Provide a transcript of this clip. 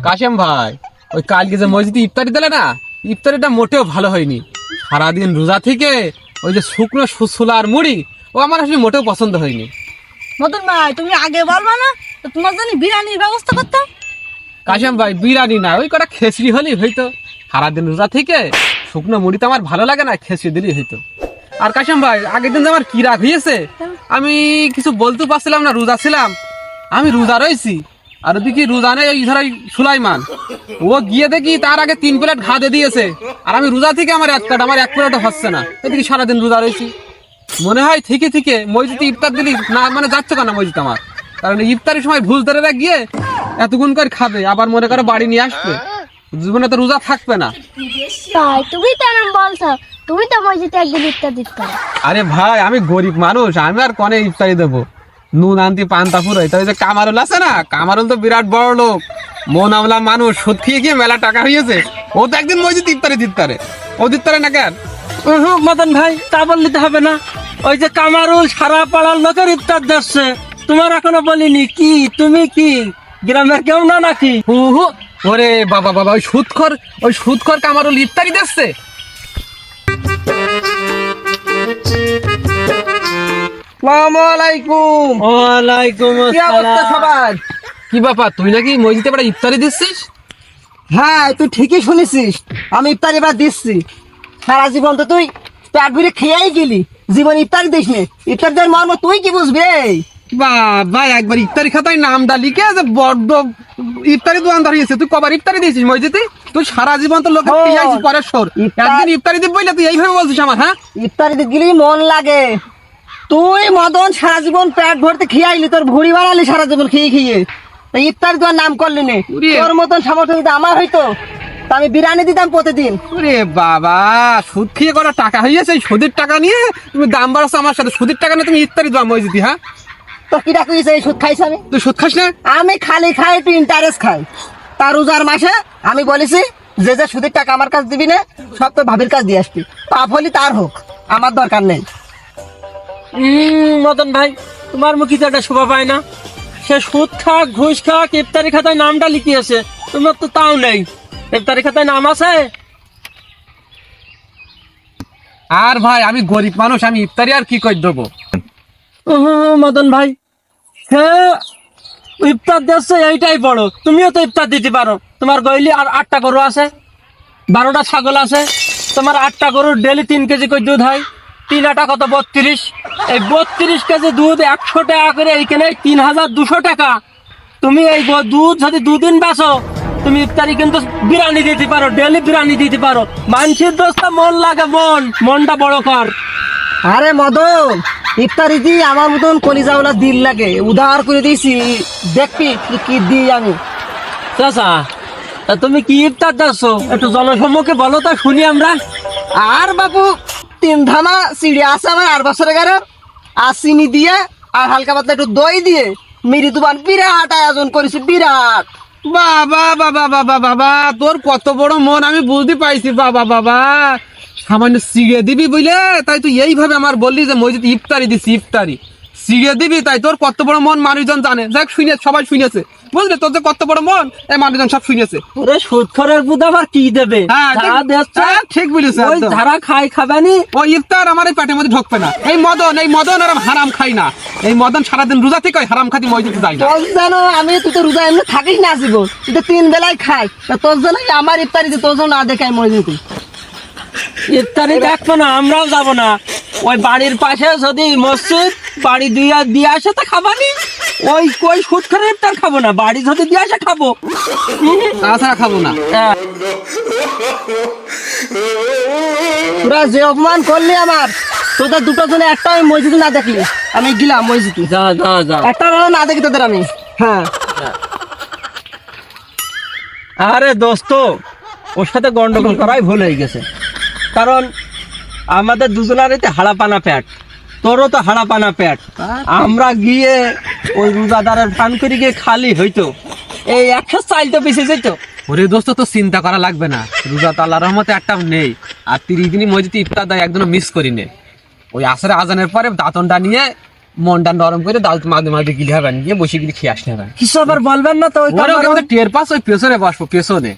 কাশেম ভাই, ওই কালকে যে মসজিদে ইফতারি দিলে না, ইফতারিটা মোটেও ভালো হয়নি। সারাদিন রোজা থেকে ওই যে শুকনো সুসুলা আর মুড়ি, ও আমার আসলে মোটেও পছন্দ হয়নি। মদন ভাই তুমি আগে বলবা না, তো তোমার জন্য বিরিয়ানির ব্যবস্থা করতাম। কাশেম ভাই, বিরিয়ানি না, ওই কটা খেসরি হলেই হইতো। সারাদিন রোজা থেকে শুকনো মুড়ি তো আমার ভালো লাগে না, খেসরি দিলেই হইতো। আর কাশেম ভাই, আগের দিন যে আমার কি রাগ হয়েছে, আমি কিছু বলতে পারছিলাম না, রোজা ছিলাম। আমি রোজা রয়েছি, আর ওদিকে রোজা নেই ওই ধরাই সুলাইমান, ও গিয়ে দেখি তার আগে 3 প্লেট ভাত দিয়েছে। আর আমি রোজা থেকে আমার এক প্লেটও হচ্ছে না, এদিকে সারাদিন রোজা রয়েছি। মনে হয় থেকে থেকে মসজিদে ইফতার দিলি না, মানে যাচ্ছে কেন মসজিদ আমার, কারণ ইফতারের সময় ভুল ধরে গিয়ে এতগুণ করে খাবে, আবার মনে করে বাড়ি নিয়ে আসবে, জীবনে তো রোজা থাকবে না। তাই তুমি তো এমন বলছো, তুমি তো মসজিদে একদিন ইফতার দিতে পারো। আরে ভাই, আমি গরিব মানুষ, আমি আর কনে ইফতারি দেবো, নুন আনতি পান্তা ফুরাই। তাই যে কামারুল আছে না, কামারুল তো বিরাট বড় লোক, মন আমলা মানুষ, সুদ খেয়ে গিয়ে মেলা টাকা হয়েছে, ও তো একদিন মসজিদ ইফতারি দিতে পারে, ও দিতে পারে না কেন? মদন ভাই, তা বললে তো হবে না। ওই যে কামারুল সারা পাড়ার লোকের ইফতার দিচ্ছে, তোমার এখনো বলিনি কি? তুমি কি গ্রামের কেউ না নাকি? হু হু, ওরে বাবা বাবা, ওই সুদখোর কামারুল ইফতারি দিচ্ছে। আসসালামু আলাইকুম। ওয়ালাইকুম কি অবস্থা আসসালাম। সবার? কি ব্যাপার, তুই নাকি মসজিদে বড় ইফতারি দিচ্ছিস? হ্যাঁ, তুই ঠিকই শুনেছিস, আমি ইফতারি এবার দিচ্ছি। সারা জীবন তো তুই পেট ভরে খেয়েই গেলি, জীবন ইফতারি দিস নে। ইফতার দেওয়ার মর্ম তুই কি বুঝবি রে? বাবা, একবার ইফতারি খাতায় নামটা লিখে যে বড্ড ইফতারি দোকান দাঁড়িয়েছে, তুই কবার ইফতারি দিয়েছিস মসজিদে? তুই সারা জীবন তো লোকে খেয়েছিস পরেশ্বর, একদিন ইফতারি দিবি বলে তুই এইভাবে বলছিস আমার? হ্যাঁ, ইফতারি দিতে গেলি মন লাগে। তুই মদন সারা জীবন পেট ভরতে খেয়াইলি, তোর ভুড়ি বানালি সারা জীবন খেয়ে খেয়ে, তা ইফতারি দেওয়ার নাম করলি নে। উরে। তোর মতন সামর্থ্য যদি আমার হইতো, তা আমি বিরিয়ানি দিতাম প্রতিদিন। ওরে বাবা, সুদ খেয়ে করা টাকা হয়েছে, এই সুদের টাকা নিয়ে তুমি দাম বাড়াচ্ছ আমার সাথে, সুদের টাকা নিয়ে তুমি ইফতারি দাও মসজিদে? হ্যাঁ, তো কি ডাকিস এই সুদ খাইছি আমি? তুই সুদ খাস না? আমি খালি খাই, একটু ইন্টারেস্ট খাই। তার রোজার মাসে আমি বলেছি যে যে সুদের টাকা আমার কাছে দিবি না, সব তোর ভাবির কাছে দিয়ে আসবি, পাপ হলি তার হোক, আমার দরকার নেই। মদন ভাই, তোমার মুখে তো একটা শোভা পায় না। সে সুদ খাক ঘুষ খাক ইফতারি খাতায় নামটা লিখিয়েছে, তোমার তো তাও নেই। ইফতারি খাতায় নাম আছে? আর ভাই, আমি গরিব মানুষ, আমি ইফতারি আর কি করে দেবো? মদন ভাই, হ্যাঁ, ইফতার দিচ্ছে এইটাই বড়। তুমিও তো ইফতার দিতে পারো, তোমার গইলি আর 8টা গরু আছে, 12টা ছাগল আছে, তোমার 8টা গরুর ডেলি 3 কেজি করে দুধ হয়, 3 আটা কত 32, এই 32 কেজি দুধ 100 টাকা করে, এইখানে 3200 টাকা। তুমি এই দুধ যদি 2 দিন বেচো, তুমি ইফতারি কিন্তু বিরিয়ানি দিতে পারো, ডেলি বিরিয়ানি দিতে পারো। মানুষের দোস্ত মন লাগে, মনটা বড় কর। আরে মদন, ইফতারি দি আমার মতন কলিজাওয়ালা দিল লাগে, উধার করে দিয়েছি, দেখবি কি কি দিই আমি। চাচা, তা তুমি কি ইফতার দিচ্ছ একটু জনসম্মুখে বলো তো শুনি আমরা। আর বাবু, 3 ধামা সিঁড়ি আছে আমার 8 বছরের গাড়ি, আর চিনি দিয়ে আর হালকা পাতলা একটু দই দিয়ে মিরি দুবান বিরাট আয়োজন করেছি, বিরাট। বাবা বাবা বাবা বাবা, তোর কত বড় মন আমি বুঝতে পাইছি। বাবা বাবা, সামান্য সিগে দিবি বুঝলে, তাই তুই এইভাবে আমার বললি যে মসজিদ ইফতারি দিছি, ইফতারি সিগে দিবি, তাই তোর কত বড় মন মানুষজন জানে। যাক, সবাই শুনেছে, বুঝলে তোর যে কত বড় মন, এই মানুষজন সব শুনেছে। ওরে সুদখোরের বুধ আবার কি দেবে? হ্যাঁ, যা দিচ্ছে, হ্যাঁ, ঠিক বলেছে ওই একদম। ধারা খাবানি। ওই ইফতার আমার এই পেটের মধ্যে ঢুকবে না। এই মদন আর হারাম খাই না, এই মদন সারাদিন রোজা থেকে ওই হারাম খাতি মসজিদে যায় না। তোর জানো আমি, তুই তো রোজা এমনি থাকিস না জীবন, তুই তো 3 বেলায় খাই, তা তোর জন্য আমার ইফতারি তোর জন্য না দেখে আমি মসজিদে। ইফতারি দেখবো না, আমরাও যাবো না। ওই বাড়ির পাশে যদি মসজিদ, বাড়ি দিয়ে আসে তা খাবানি। ওই সুদখোরের ইফতার খাবো না, বাড়ি যদি দিয়ে আসে খাবো, তাছাড়া খাবো না। হ্যাঁ। তোরা যে অপমান করলি আমার, তোদের দুটো জনে একটা আমি মসজিদে না দেখলি, আমি গেলাম মসজিদে, যা। একটা না দেখি তোদের আমি। হ্যাঁ, আরে দোস্ত, ওর সাথে গন্ডগোল করাই ভুল হয়ে গেছে, কারণ আমাদের দুজনারই হাড়াপানা প্যাট, তোরও তো হাড়াপানা প্যাট। আমরা গিয়ে ওই রোজাদারের ফান করে গিয়ে খালি হইতো, এই 100 চাইল তো বেঁচে যেত। ওরে দোস্ত, তো চিন্তা করা লাগবে না, রোজা তো আল্লাহর রহমতে একটাও নেই। আর 30 দিনই মসজিদে ইফতার দেয়, একদিনও মিস করি নে। ওই আসরে আজানের পরে দাঁতনটা নিয়ে মনটা নরম করে দাও মাঝে মাঝে গিলে হবে গিয়ে বসে গিয়ে খেয়ে আসতে হবে কিছু আবার বলবেন না তো ওই টের পাস ওই পেছনে বসবো পেছনে